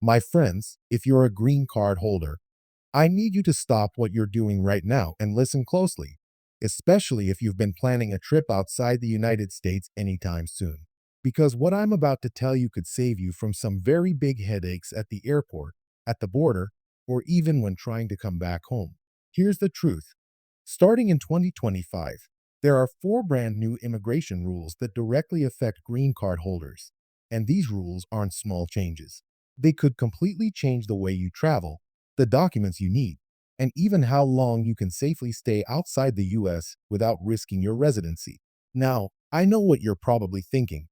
My friends, if you're a green card holder, I need you to stop what you're doing right now and listen closely, especially if you've been planning a trip outside the United States anytime soon. Because what I'm about to tell you could save you from some very big headaches at the airport, at the border, or even when trying to come back home. Here's the truth. Starting in 2025, there are four brand new immigration rules that directly affect green card holders. And these rules aren't small changes. They could completely change the way you travel, the documents you need, and even how long you can safely stay outside the US without risking your residency. Now, I know what you're probably thinking.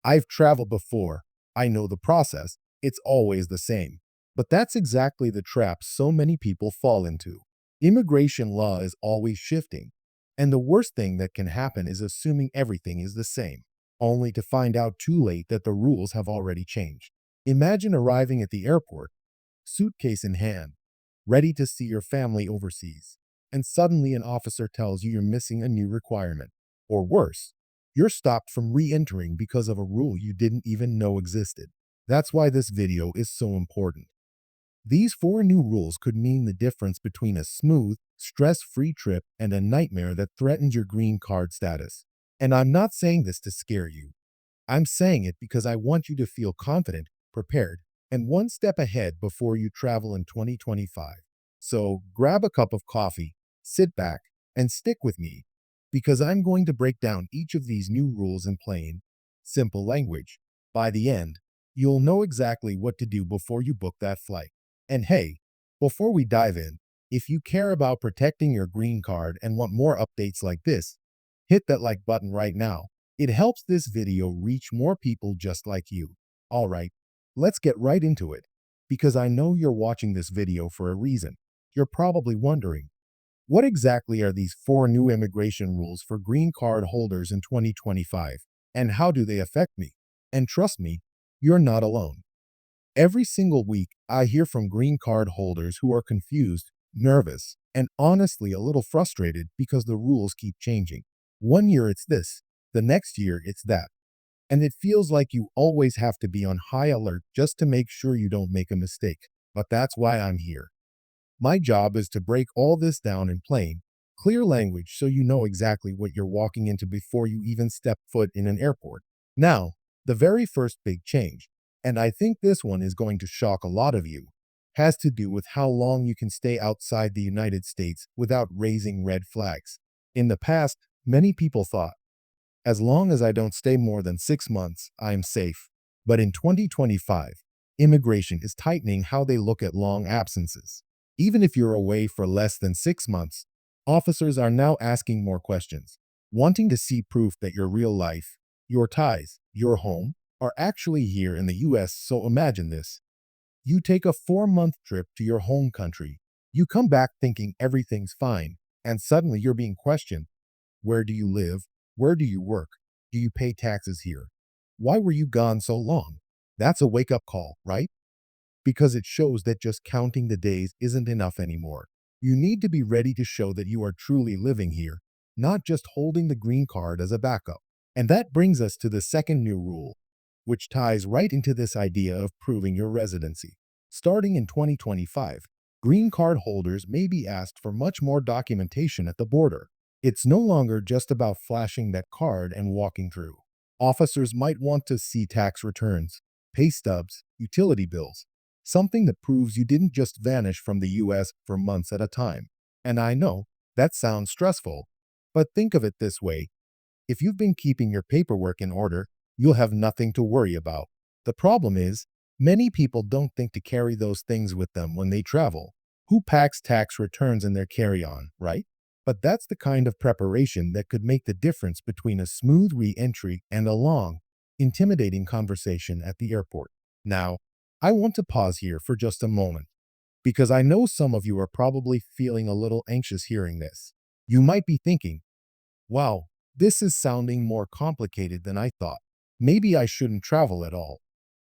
I've traveled before. I know the process. It's always the same. But that's exactly the trap so many people fall into. Immigration law is always shifting. And the worst thing that can happen is assuming everything is the same, only to find out too late that the rules have already changed. Imagine arriving at the airport, suitcase in hand, ready to see your family overseas, and suddenly an officer tells you you're missing a new requirement. Or worse, you're stopped from re-entering because of a rule you didn't even know existed. That's why this video is so important. These four new rules could mean the difference between a smooth, stress-free trip and a nightmare that threatens your green card status. And I'm not saying this to scare you. I'm saying it because I want you to feel confident, prepared, and one step ahead before you travel in 2025. So grab a cup of coffee, sit back, and stick with me, because I'm going to break down each of these new rules in plain, simple language. By the end, you'll know exactly what to do before you book that flight. And hey, before we dive in, if you care about protecting your green card and want more updates like this, hit that like button right now. It helps this video reach more people just like you. All right, let's get right into it, because I know you're watching this video for a reason. You're probably wondering, what exactly are these four new immigration rules for green card holders in 2025, and how do they affect me? And trust me, you're not alone. Every single week, I hear from green card holders who are confused, nervous, and honestly a little frustrated because the rules keep changing. One year it's this, the next year it's that. And it feels like you always have to be on high alert just to make sure you don't make a mistake. But that's why I'm here. My job is to break all this down in plain, clear language so you know exactly what you're walking into before you even step foot in an airport. Now, the very first big change, and I think this one is going to shock a lot of you, has to do with how long you can stay outside the United States without raising red flags. In the past, many people thought, as long as I don't stay more than 6 months, I am safe. But in 2025, immigration is tightening how they look at long absences. Even if you're away for less than 6 months, officers are now asking more questions, wanting to see proof that your real life, your ties, your home, are actually here in the US. So imagine this. You take a 4-month trip to your home country. You come back thinking everything's fine, and suddenly you're being questioned. Where do you live? Where do you work? Do you pay taxes here? Why were you gone so long? That's a wake-up call, right? Because it shows that just counting the days isn't enough anymore. You need to be ready to show that you are truly living here, not just holding the green card as a backup. And that brings us to the second new rule, which ties right into this idea of proving your residency. Starting in 2025, green card holders may be asked for much more documentation at the border. It's no longer just about flashing that card and walking through. Officers might want to see tax returns, pay stubs, utility bills, something that proves you didn't just vanish from the US for months at a time. And I know that sounds stressful, but think of it this way. If you've been keeping your paperwork in order, you'll have nothing to worry about. The problem is, many people don't think to carry those things with them when they travel. Who packs tax returns in their carry-on, right? But that's the kind of preparation that could make the difference between a smooth re-entry and a long, intimidating conversation at the airport. Now, I want to pause here for just a moment, because I know some of you are probably feeling a little anxious hearing this. You might be thinking, wow, this is sounding more complicated than I thought. Maybe I shouldn't travel at all.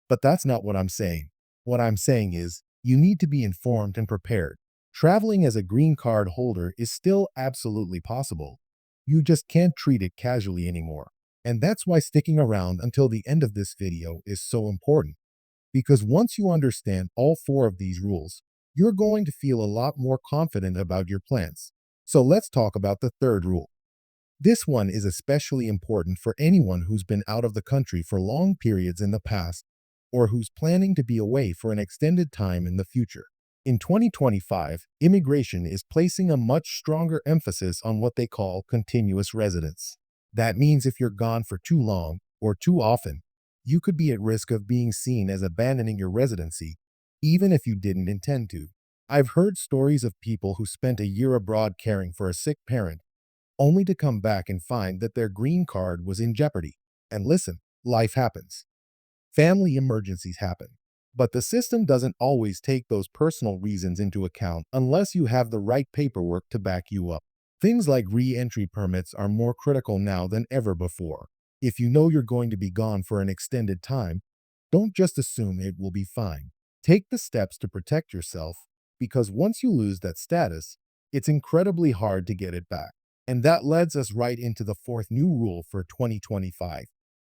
But that's not what I'm saying. What I'm saying is, you need to be informed and prepared. Traveling as a green card holder is still absolutely possible. You just can't treat it casually anymore. And that's why sticking around until the end of this video is so important. because once you understand all four of these rules, you're going to feel a lot more confident about your plans. So let's talk about the third rule. This one is especially important for anyone who's been out of the country for long periods in the past or who's planning to be away for an extended time in the future. In 2025, immigration is placing a much stronger emphasis on what they call continuous residence. That means if you're gone for too long or too often, you could be at risk of being seen as abandoning your residency, even if you didn't intend to. I've heard stories of people who spent a year abroad caring for a sick parent, only to come back and find that their green card was in jeopardy. And listen, life happens. Family emergencies happen. But the system doesn't always take those personal reasons into account unless you have the right paperwork to back you up. Things like re-entry permits are more critical now than ever before. If you know you're going to be gone for an extended time, don't just assume it will be fine. Take the steps to protect yourself, because once you lose that status, it's incredibly hard to get it back. And that leads us right into the fourth new rule for 2025.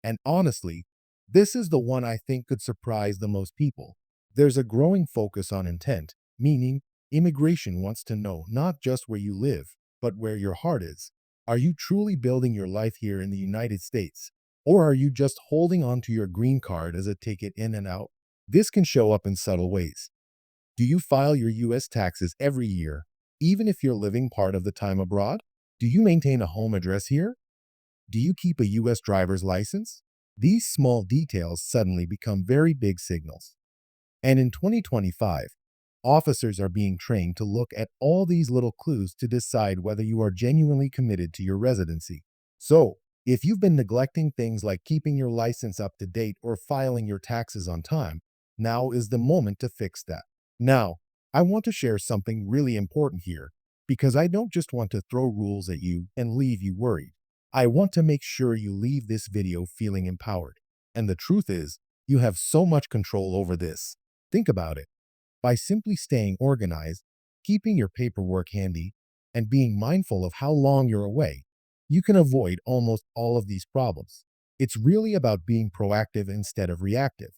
And honestly, this is the one I think could surprise the most people. There's a growing focus on intent, meaning immigration wants to know not just where you live, but where your heart is. Are you truly building your life here in the United States? Or are you just holding on to your green card as a ticket in and out? This can show up in subtle ways. Do you file your U.S. taxes every year, even if you're living part of the time abroad? Do you maintain a home address here? Do you keep a U.S. driver's license? These small details suddenly become very big signals. And in 2025, officers are being trained to look at all these little clues to decide whether you are genuinely committed to your residency. So, if you've been neglecting things like keeping your license up to date or filing your taxes on time, now is the moment to fix that. Now, I want to share something really important here, because I don't just want to throw rules at you and leave you worried. I want to make sure you leave this video feeling empowered. And the truth is, you have so much control over this. Think about it. By simply staying organized, keeping your paperwork handy, and being mindful of how long you're away, you can avoid almost all of these problems. It's really about being proactive instead of reactive.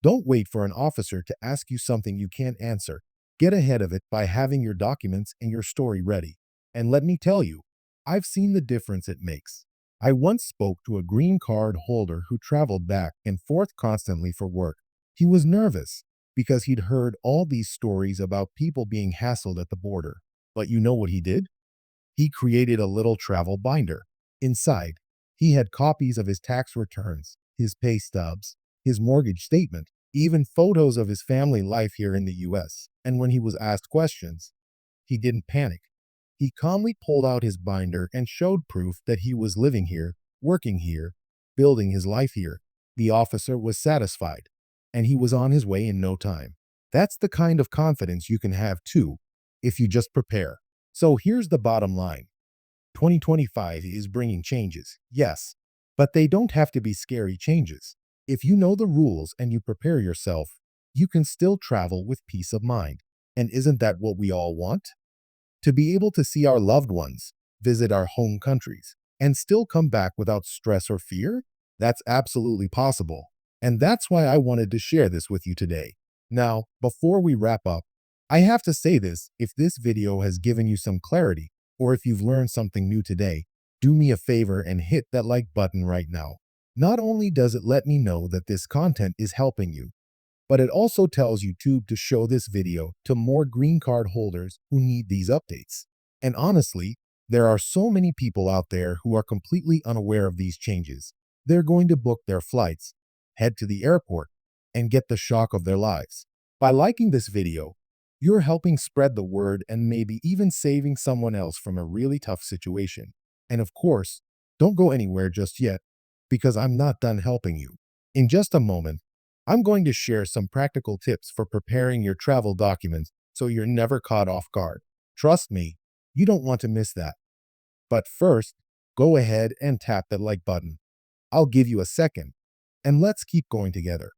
Don't wait for an officer to ask you something you can't answer. Get ahead of it by having your documents and your story ready. And let me tell you, I've seen the difference it makes. I once spoke to a green card holder who traveled back and forth constantly for work. He was nervous because he'd heard all these stories about people being hassled at the border. But you know what he did? He created a little travel binder. Inside, he had copies of his tax returns, his pay stubs, his mortgage statement, even photos of his family life here in the US. And when he was asked questions, he didn't panic. He calmly pulled out his binder and showed proof that he was living here, working here, building his life here. The officer was satisfied, and he was on his way in no time. That's the kind of confidence you can have too, if you just prepare. So here's the bottom line. 2025 is bringing changes, yes, but they don't have to be scary changes. If you know the rules and you prepare yourself, you can still travel with peace of mind. And isn't that what we all want? To be able to see our loved ones, visit our home countries, and still come back without stress or fear? That's absolutely possible. And that's why I wanted to share this with you today. Now, before we wrap up, I have to say this: if this video has given you some clarity, or if you've learned something new today, do me a favor and hit that like button right now. Not only does it let me know that this content is helping you, but it also tells YouTube to show this video to more green card holders who need these updates. And honestly, there are so many people out there who are completely unaware of these changes. They're going to book their flights, head to the airport, and get the shock of their lives. By liking this video, you're helping spread the word and maybe even saving someone else from a really tough situation. And of course, don't go anywhere just yet, because I'm not done helping you. In just a moment, I'm going to share some practical tips for preparing your travel documents so you're never caught off guard. Trust me, you don't want to miss that. But first, go ahead and tap that like button. I'll give you a second, and let's keep going together.